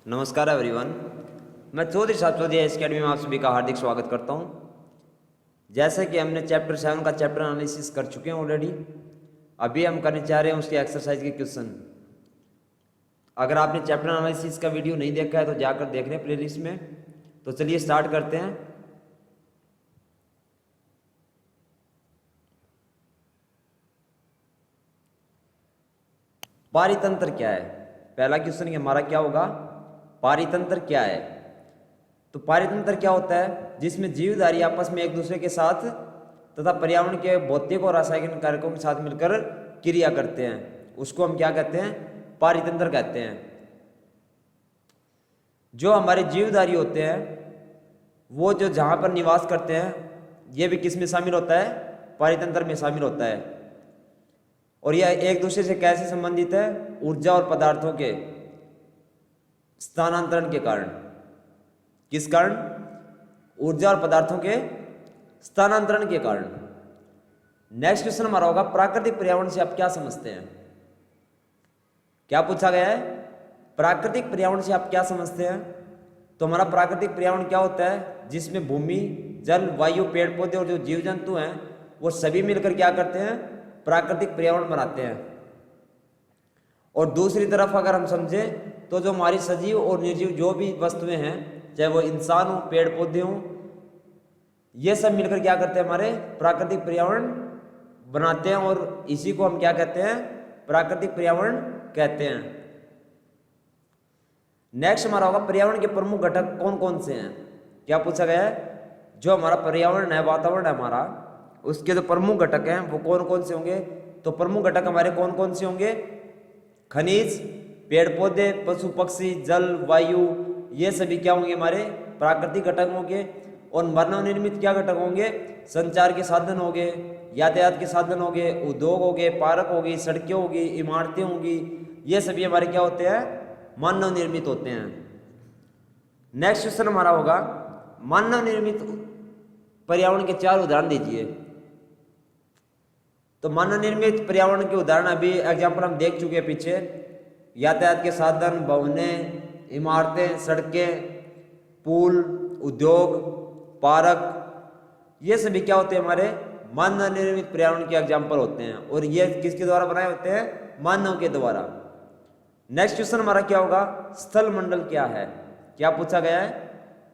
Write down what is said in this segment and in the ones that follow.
नमस्कार एवरीवन। मैं चौधरी साहब चौधरी इस अकेडमी में आप सभी का हार्दिक स्वागत करता हूं। जैसे कि हमने चैप्टर 7 का चैप्टर एनालिसिस कर चुके हैं ऑलरेडी। अभी हम करने चाह रहे हैं उसके एक्सरसाइज के क्वेश्चन। अगर आपने चैप्टर एनालिसिस का वीडियो नहीं देखा है तो जाकर देख लें प्लेलिस्ट में। तो चलिए स्टार्ट करते हैं। पारितंत्र क्या है? पहला क्वेश्चन हमारा क्या होगा? पारितंत्र क्या है? तो पारितंत्र क्या होता है? जिसमें जीवधारी आपस में एक दूसरे के साथ तथा पर्यावरण के भौतिक और रासायनिक कारकों के साथ मिलकर क्रिया करते हैं, उसको हम क्या कहते हैं? पारितंत्र कहते हैं। जो हमारे जीवधारी होते हैं वो जो जहां पर निवास करते हैं, ये भी किस में शामिल होता है? पारितंत्र में शामिल होता है। और यह एक दूसरे से कैसे संबंधित है? ऊर्जा और पदार्थों के स्थानांतरण के कारण। किस कारण? ऊर्जा और पदार्थों के स्थानांतरण के कारण। नेक्स्ट क्वेश्चन हमारा होगा, प्राकृतिक पर्यावरण से आप क्या समझते हैं? क्या पूछा गया है? प्राकृतिक पर्यावरण से आप क्या समझते हैं? तो हमारा प्राकृतिक पर्यावरण क्या होता है? जिसमें भूमि, जल, वायु, पेड़ पौधे और जो जीव जंतु हैं वो सभी मिलकर क्या करते हैं? प्राकृतिक पर्यावरण बनाते हैं। और दूसरी तरफ अगर हम समझें तो जो हमारी सजीव और निर्जीव जो भी वस्तुएं हैं, चाहे वो इंसान हो, पेड़ पौधे हों, ये सब मिलकर क्या करते हैं? हमारे प्राकृतिक पर्यावरण बनाते हैं। और इसी को हम क्या कहते हैं? प्राकृतिक पर्यावरण कहते हैं। नेक्स्ट हमारा होगा, पर्यावरण के प्रमुख घटक कौन कौन से हैं? क्या पूछा गया है? जो हमारा पर्यावरण है, वातावरण है हमारा, उसके जो प्रमुख घटक हैं वो कौन कौन से होंगे? तो प्रमुख घटक हमारे कौन कौन से होंगे? खनिज, पेड़ पौधे, पशु पक्षी, जल, वायु, ये सभी क्या होंगे? हमारे प्राकृतिक घटक होंगे। और मानव निर्मित क्या घटक होंगे? संचार के साधन होंगे, यातायात के साधन होंगे, उद्योग होंगे, पार्क होगी, सड़कें होगी, इमारतें होंगी, ये सभी हमारे क्या होते हैं? मानव निर्मित होते हैं। नेक्स्ट क्वेश्चन हमारा होगा, मानव निर्मित पर्यावरण के 4 उदाहरण दीजिए। तो मानव निर्मित पर्यावरण के उदाहरण अभी एग्जाम्पल हम देख चुके हैं पीछे। यातायात के साधन, भवनें, इमारतें, सड़कें, पुल, उद्योग, पार्क, ये सभी क्या होते हैं? हमारे मानव निर्मित पर्यावरण के एग्जाम्पल होते हैं। और ये किसके द्वारा बनाए होते हैं? मानव के द्वारा। नेक्स्ट क्वेश्चन हमारा क्या होगा, स्थल मंडल क्या है? क्या पूछा गया है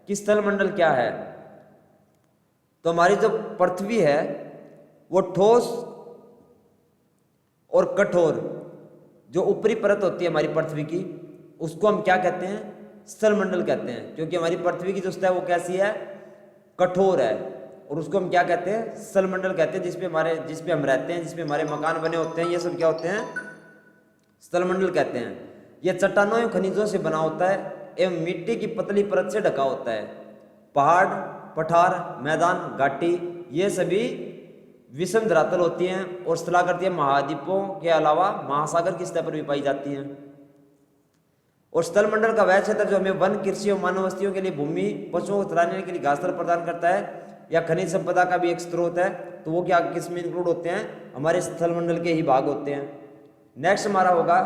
कि स्थल मंडल क्या है? तो हमारी जो पृथ्वी है वो ठोस और कठोर जो ऊपरी परत होती है हमारी पृथ्वी की, उसको हम क्या कहते हैं? स्थल मंडल कहते हैं। क्योंकि हमारी पृथ्वी की जो सतह वो कैसी है? कठोर है। और उसको हम क्या कहते हैं? स्थल मंडल कहते हैं। जिसपे हम रहते हैं, जिसपे हमारे मकान बने होते हैं, ये सब क्या होते हैं? स्थल मंडल कहते हैं। यह चट्टानों एवं खनिजों से बना होता है एवं मिट्टी की पतली परत से ढका होता है। पहाड़, पठार, मैदान, घाटी, ये सभी विषम धरातल होती हैं। और स्थलाकृतियां महाद्वीपों के अलावा महासागर की सतह पर भी पाई जाती हैं। और स्थल मंडल का वह क्षेत्र जो हमें वन, कृषि और मानव बस्तियों के लिए भूमि, पशुओं को चराने के लिए घासचारा प्रदान करता है, या खनिज संपदा का भी एक स्रोत है, तो वो क्या किस में इंक्लूड होते हैं? हमारे स्थल मंडल के ही भाग होते हैं। नेक्स्ट हमारा होगा,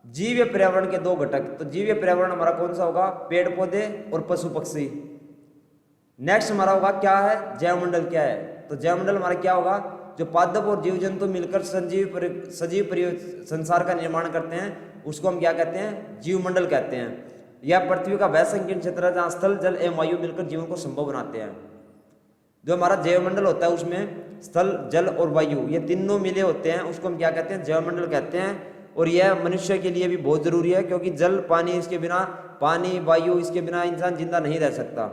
जीव पर्यावरण के 2 घटक। तो जीव पर्यावरण हमारा कौन सा होगा? पेड़ पौधे और पशु पक्षी। नेक्स्ट हमारा होगा क्या है? जैव मंडल क्या है? तो जैव मंडल हमारा क्या होगा? जो पादप और जीव जंतु मिलकर सजीव संसार का निर्माण करते हैं, उसको हम क्या कहते हैं? जीव मंडल कहते हैं। यह पृथ्वी का वह संकीर्ण क्षेत्र है जहाँ स्थल, जल एवं वायु मिलकर जीवन को संभव बनाते हैं। जो हमारा जैव मंडल होता है उसमें स्थल, जल और वायु ये तीनों मिले होते हैं, उसको हम क्या कहते हैं? जैव मंडल कहते हैं। और यह मनुष्य के लिए भी बहुत जरूरी है, क्योंकि जल, पानी, इसके बिना पानी, वायु, इसके बिना इंसान जिंदा नहीं रह सकता।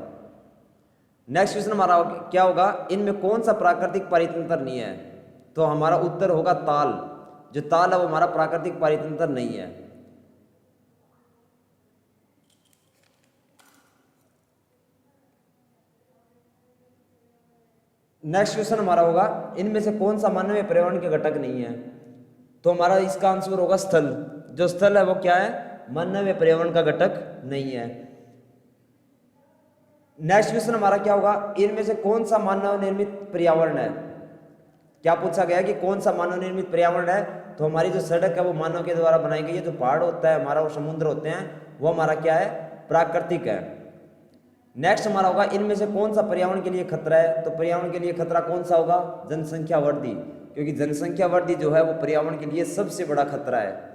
नेक्स्ट क्वेश्चन हमारा क्या होगा, इनमें कौन सा प्राकृतिक पारितंत्र नहीं है? तो हमारा उत्तर होगा ताल। जो ताल है वो हमारा प्राकृतिक पारितंत्र नहीं है। नेक्स्ट क्वेश्चन हमारा होगा, इनमें से कौन सा मानवीय पर्यावरण के घटक नहीं है? तो हमारा इसका आंसर होगा स्थल। जो स्थल है वो क्या है? मानवीय पर्यावरण का घटक नहीं है। नेक्स्ट क्वेश्चन हमारा क्या होगा, इनमें से कौन सा मानव निर्मित पर्यावरण है? क्या पूछा गया कि कौन सा मानव निर्मित पर्यावरण है? तो हमारी जो सड़क है वो मानव के द्वारा बनाई गई है। जो पहाड़ होता है हमारा, वो समुद्र होते हैं, वो हमारा क्या है, प्राकृतिक है। नेक्स्ट हमारा होगा इनमें से कौन सा पर्यावरण के लिए खतरा है। तो पर्यावरण के लिए खतरा कौन सा होगा, जनसंख्या वृद्धि, क्योंकि जनसंख्या वृद्धि जो है वो पर्यावरण के लिए सबसे बड़ा खतरा है।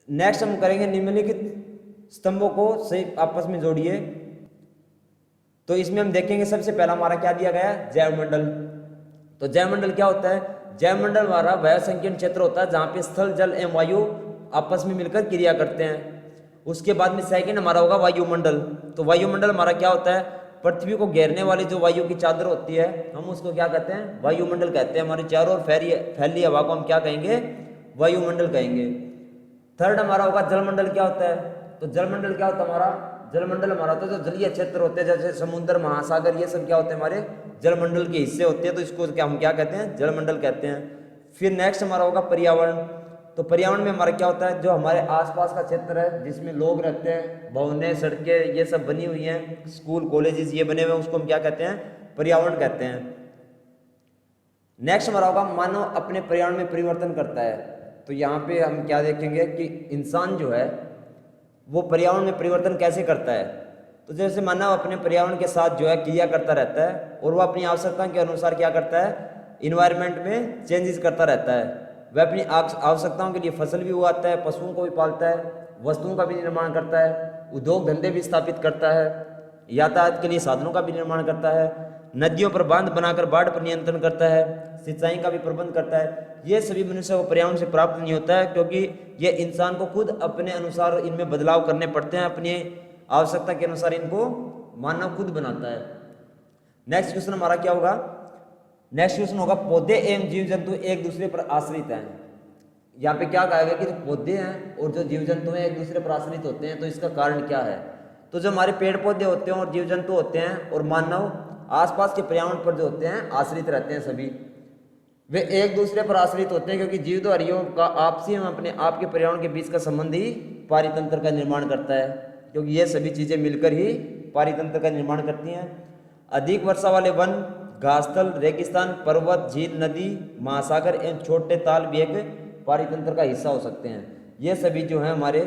नेक्स्ट हम करेंगे निम्नलिखित स्तंभों को सही आपस में जोड़िए। तो इसमें हम देखेंगे सबसे पहला हमारा क्या दिया गया है, जैवमंडल। तो जैवमंडल क्या होता है, जैवमंडल हमारा वह संकीर्ण क्षेत्र होता है जहां पे स्थल, जल एवं वायु आपस में मिलकर क्रिया करते हैं। उसके बाद में सेकंड हमारा होगा वायुमंडल। तो वायुमंडल हमारा क्या होता है, पृथ्वी को घेरने वाली जो वायु की चादर होती है हम उसको क्या कहते हैं, वायुमंडल कहते हैं। हमारी चारों ओर फैली हवा को हम क्या कहेंगे, वायुमंडल कहेंगे। थर्ड हमारा होगा जलमंडल। क्या होता है, तो जलमंडल क्या होता है हमारा, जलमंडल हमारा होता है जो जलीय क्षेत्र होते हैं जैसे समुद्र, महासागर, ये सब क्या होते हैं हमारे जलमंडल के हिस्से होते हैं। तो इसको क्या हम क्या कहते हैं, जलमंडल कहते हैं। फिर नेक्स्ट हमारा होगा पर्यावरण। तो पर्यावरण में हमारा क्या होता है, जो हमारे आसपास का क्षेत्र है जिसमें लोग रहते हैं, भवनें, सड़कें ये सब बनी हुई हैं, स्कूल कॉलेजेस ये बने हुए हैं, उसको हम क्या कहते हैं, पर्यावरण कहते हैं। नेक्स्ट हमारा होगा मानव अपने पर्यावरण में परिवर्तन करता है। तो यहाँ पे हम क्या देखेंगे कि इंसान जो है वो पर्यावरण में परिवर्तन कैसे करता है। तो जैसे मानव अपने पर्यावरण के साथ जो है क्रिया करता रहता है और वो अपनी आवश्यकता के अनुसार क्या करता है, इन्वायरमेंट में चेंजेस करता रहता है। वह अपनी आवश्यकताओं के लिए फसल भी उगाता है, पशुओं को भी पालता है, वस्तुओं का भी निर्माण करता है, उद्योग धंधे भी स्थापित करता है, यातायात के लिए साधनों का भी निर्माण करता है, नदियों पर बांध बनाकर बाढ़ पर नियंत्रण करता है, सिंचाई का भी प्रबंध करता है। ये सभी मनुष्य को पर्यावरण से प्राप्त नहीं होता है, क्योंकि ये इंसान को खुद अपने अनुसार इनमें बदलाव करने पड़ते हैं, अपनी आवश्यकता के अनुसार इनको मानव खुद बनाता है। नेक्स्ट क्वेश्चन हमारा क्या होगा, नेक्स्ट क्वेश्चन होगा पौधे एवं जीव जंतु एक दूसरे पर आश्रित हैं। यहाँ पे क्या कहा गया कि जो पौधे हैं और जो जीव जंतु हैं एक दूसरे पर आश्रित होते हैं, तो इसका कारण क्या है। तो जो हमारे पेड़ पौधे होते हैं और जीव जंतु होते हैं और मानव आसपास के पर्यावरण पर जो होते हैं आश्रित रहते हैं, सभी वे एक दूसरे पर आश्रित होते हैं, क्योंकि जीवधारियों का आपसी एवं अपने आप के पर्यावरण के बीच का संबंध ही पारितंत्र का निर्माण करता है, क्योंकि ये सभी चीजें मिलकर ही पारितंत्र का निर्माण करती हैं। अधिक वर्षा वाले वन, घासस्थल, रेगिस्तान, पर्वत, झील, नदी, महासागर एवं छोटे ताल भी एक पारितंत्र का हिस्सा हो सकते हैं। ये सभी जो हैं हमारे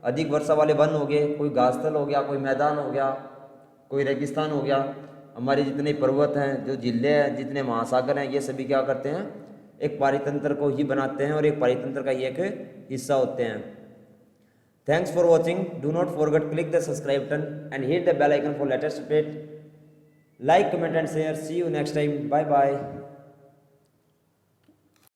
अधिक वर्षा वाले वन हो गए, कोई घासस्थल हो गया, कोई मैदान हो गया, कोई रेगिस्तान हो गया, हमारे जितने पर्वत हैं, जो जिले हैं, जितने महासागर हैं, ये सभी क्या करते हैं, एक पारितंत्र को ही बनाते हैं और एक पारितंत्र का ही एक हिस्सा होते हैं। Thanks for watching. Do not forget click the subscribe button and hit the bell icon for latest update. Like, comment and share. See you next time. Bye bye.